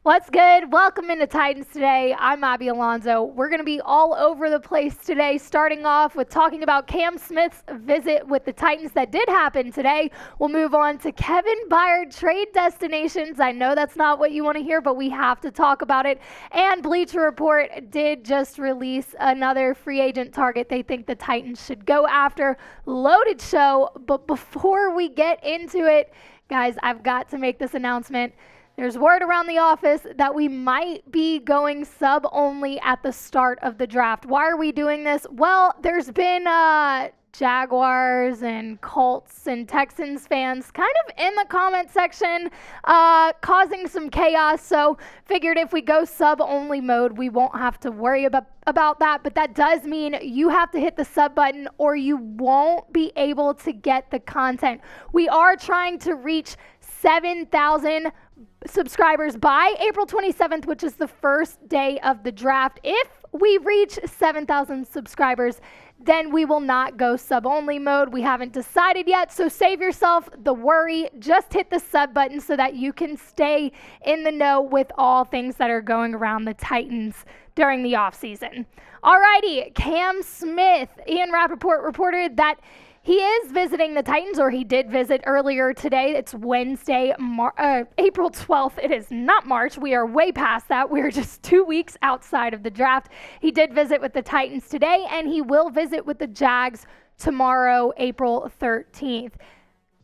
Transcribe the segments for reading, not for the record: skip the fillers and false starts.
What's good? Welcome into Titans Today. I'm Abby Alonzo. We're going to be all over the place today, starting off with talking about Cam Smith's visit with the Titans that did happen today. We'll move on to Kevin Byard trade destinations. I know that's not what you want to hear, but we have to talk about it. And Bleacher Report did just release another free agent target they think the Titans should go after. Loaded show, but before we get into it, guys, I've got to make this announcement. There's word around the office that we might be going sub-only at the start of the draft. Why are we doing this? Well, there's been Jaguars and Colts and Texans fans kind of in the comment section causing some chaos. So figured if we go sub-only mode, we won't have to worry about that. But that does mean you have to hit the sub button or you won't be able to get the content. We are trying to reach 7,000 subscribers by April 27th, which is the first day of the draft. If we reach 7,000 subscribers, then we will not go sub-only mode. We haven't decided yet, so save yourself the worry. Just hit the sub button so that you can stay in the know with all things that are going around the Titans during the offseason. Alrighty, Cam Smith. Ian Rappaport reported that he is visiting the Titans, or he did visit earlier today. It's Wednesday, April 12th. It is not March. We are way past that. We're just 2 weeks outside of the draft. He did visit with the Titans today, and he will visit with the Jags tomorrow, April 13th.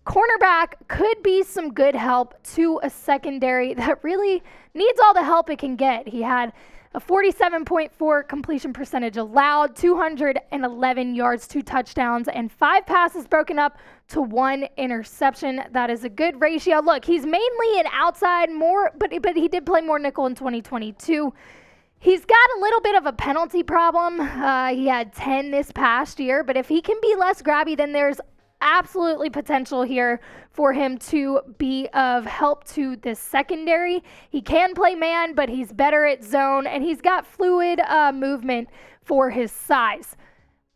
Cornerback could be some good help to a secondary that really needs all the help it can get. He had a 47.4 completion percentage allowed, 211 yards, 2 touchdowns, and 5 passes broken up to 1 interception. That is a good ratio. Look, he's mainly an outside but he did play more nickel in 2022. He's got a little bit of a penalty problem. He had 10 this past year, but if he can be less grabby, then there's absolutely potential here for him to be of help to this secondary. He can play man, but he's better at zone, and he's got fluid movement for his size.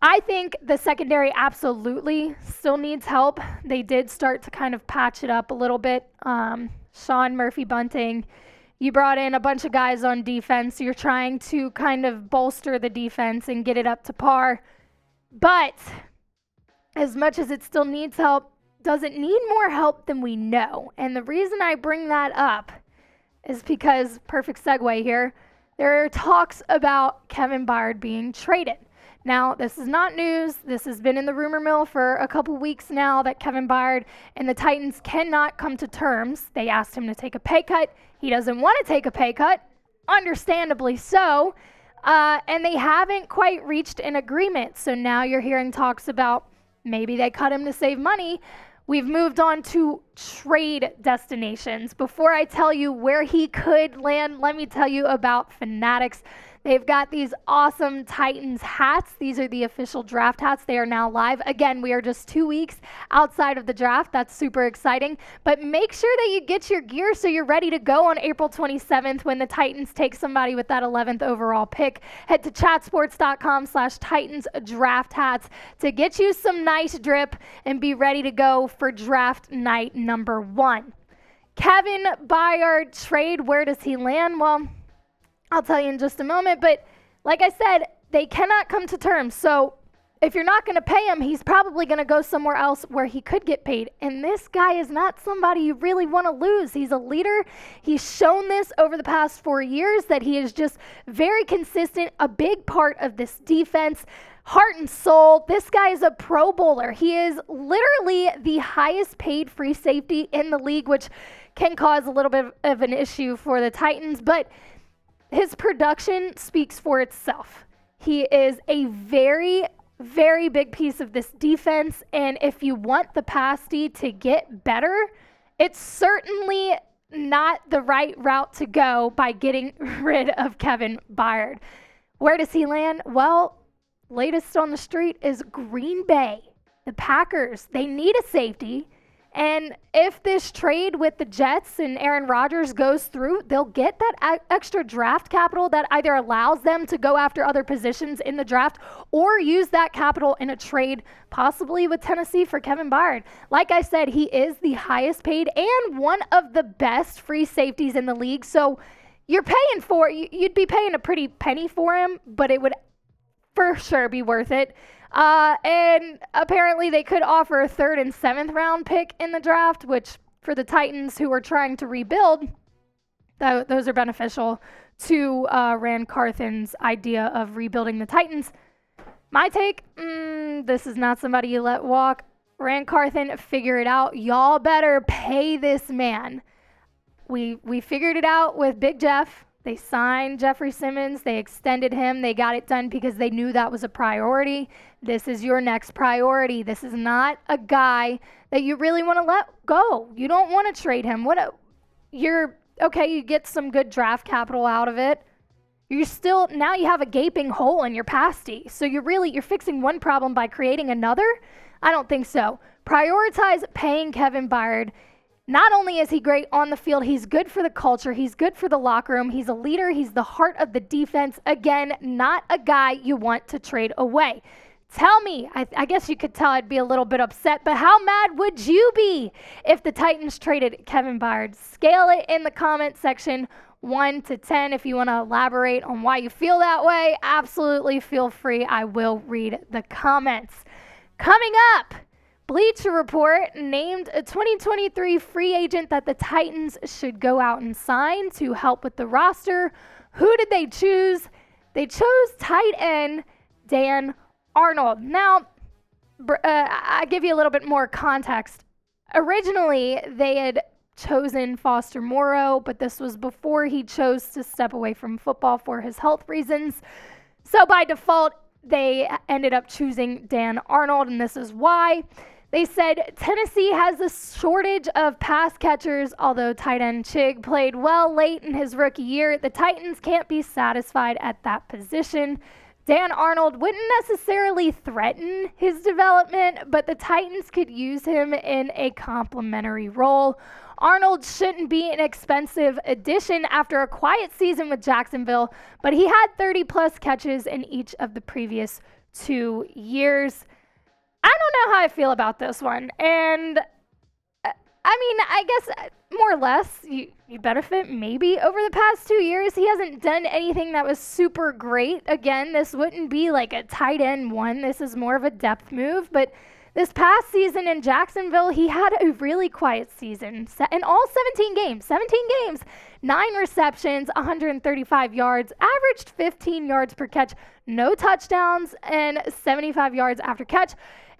I think the secondary absolutely still needs help. They did start to kind of patch it up a little bit. Sean Murphy-Bunting, you brought in a bunch of guys on defense. You're trying to kind of bolster the defense and get it up to par. But as much as it still needs help, does it need more help than we know? And the reason I bring that up is because, perfect segue here, there are talks about Kevin Byard being traded. Now, this is not news. This has been in the rumor mill for a couple weeks now that Kevin Byard and the Titans cannot come to terms. They asked him to take a pay cut. He doesn't want to take a pay cut, understandably so. And they haven't quite reached an agreement. So now you're hearing talks about maybe they cut him to save money. We've moved on to trade destinations. Before I tell you where he could land, let me tell you about Fanatics. They've got these awesome Titans hats. These are the official draft hats. They are now live. Again, we are just 2 weeks outside of the draft. That's super exciting. But make sure that you get your gear so you're ready to go on April 27th when the Titans take somebody with that 11th overall pick. Head to chatsports.com/Titans draft hats to get you some nice drip and be ready to go for draft night number 1. Kevin Byard trade, where does he land? Well, I'll tell you in just a moment, but like I said, they cannot come to terms. So if you're not going to pay him, he's probably going to go somewhere else where he could get paid. And this guy is not somebody you really want to lose. He's a leader. He's shown this over the past 4 years that he is just very consistent, a big part of this defense. Heart and soul. This guy is a Pro Bowler. He is literally the highest paid free safety in the league, which can cause a little bit of an issue for the Titans, but his production speaks for itself. He is a very, very big piece of this defense, and if you want the pass D to get better, it's certainly not the right route to go by getting rid of Kevin Byard. Where does he land? Well, latest on the street is Green Bay. The Packers, they need a safety. And if this trade with the Jets and Aaron Rodgers goes through, they'll get that extra draft capital that either allows them to go after other positions in the draft or use that capital in a trade, possibly with Tennessee for Kevin Byard. Like I said, he is the highest paid and one of the best free safeties in the league. So you're paying for, you'd be paying a pretty penny for him, but it would for sure be worth it. And apparently they could offer a 3rd and 7th round pick in the draft, which for the Titans who are trying to rebuild, those are beneficial to Rand Carthen's idea of rebuilding the Titans. My take, this is not somebody you let walk. Rand Carthen, figure it out. Y'all better pay this man. We figured it out with Big Jeff. They signed Jeffrey Simmons. They extended him. They got it done because they knew that was a priority. This is your next priority. This is not a guy that you really want to let go. You don't want to trade him. You get some good draft capital out of it. Now you have a gaping hole in your pasty. So you're fixing one problem by creating another? I don't think so. Prioritize paying Kevin Byard. Not only is he great on the field, he's good for the culture, he's good for the locker room, he's a leader, he's the heart of the defense. Again, not a guy you want to trade away. Tell me, I guess you could tell I'd be a little bit upset, but how mad would you be if the Titans traded Kevin Byard? Scale it in the comment section, 1 to 10. If you want to elaborate on why you feel that way, absolutely feel free. I will read the comments. Coming up, Bleacher Report named a 2023 free agent that the Titans should go out and sign to help with the roster. Who did they choose? They chose tight end Dan Arnold. Now, I give you a little bit more context. Originally, they had chosen Foster Moreau, but this was before he chose to step away from football for his health reasons. So by default, they ended up choosing Dan Arnold, and this is why. They said Tennessee has a shortage of pass catchers, although tight end Chig played well late in his rookie year. The Titans can't be satisfied at that position. Dan Arnold wouldn't necessarily threaten his development, but the Titans could use him in a complementary role. Arnold shouldn't be an expensive addition after a quiet season with Jacksonville, but he had 30-plus catches in each of the previous 2 years. I don't know how I feel about this one, and I guess more or less you benefit maybe over the past 2 years. He hasn't done anything that was super great. Again, this wouldn't be like a tight end one. This is more of a depth move, but this past season in Jacksonville, he had a really quiet season. In all 17 games, 9 receptions, 135 yards, averaged 15 yards per catch, no touchdowns, and 75 yards after catch.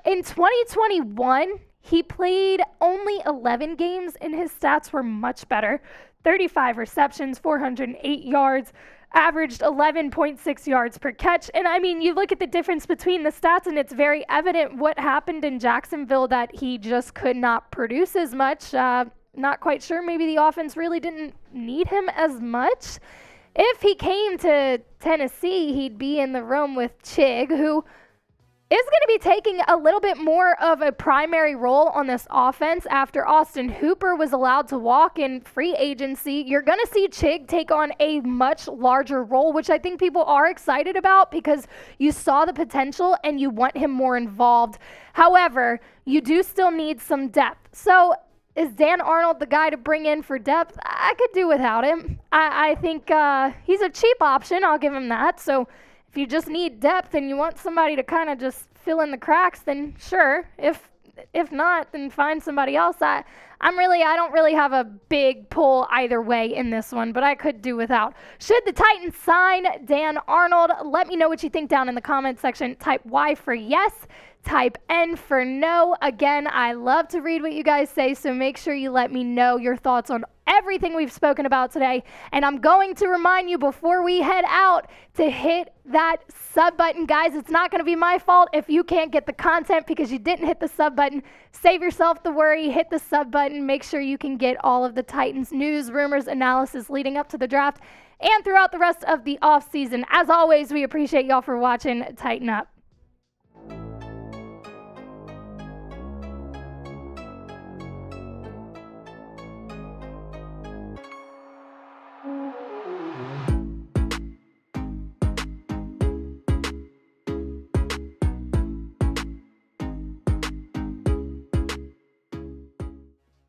In 2021, he played only 11 games, and his stats were much better. 35 receptions, 408 yards, averaged 11.6 yards per catch. And you look at the difference between the stats, and it's very evident what happened in Jacksonville, that he just could not produce as much. Not quite sure. Maybe the offense really didn't need him as much. If he came to Tennessee, he'd be in the room with Chig, who is going to be taking a little bit more of a primary role on this offense after Austin Hooper was allowed to walk in free agency. You're going to see Chig take on a much larger role, which I think people are excited about because you saw the potential and you want him more involved. However, you do still need some depth. So is Dan Arnold the guy to bring in for depth? I could do without him. I think he's a cheap option. I'll give him that. So if you just need depth and you want somebody to kind of just fill in the cracks, then sure. If not, then find somebody else. I don't really have a big pull either way in this one, but I could do without. Should the Titans sign Dan Arnold? Let me know what you think down in the comment section. Type Y for yes. Type N for no. Again, I love to read what you guys say, so make sure you let me know your thoughts on everything we've spoken about today. And I'm going to remind you before we head out to hit that sub button. Guys, it's not going to be my fault if you can't get the content because you didn't hit the sub button. Save yourself the worry. Hit the sub button. Make sure you can get all of the Titans news, rumors, analysis leading up to the draft and throughout the rest of the offseason. As always, we appreciate y'all for watching. Tighten up.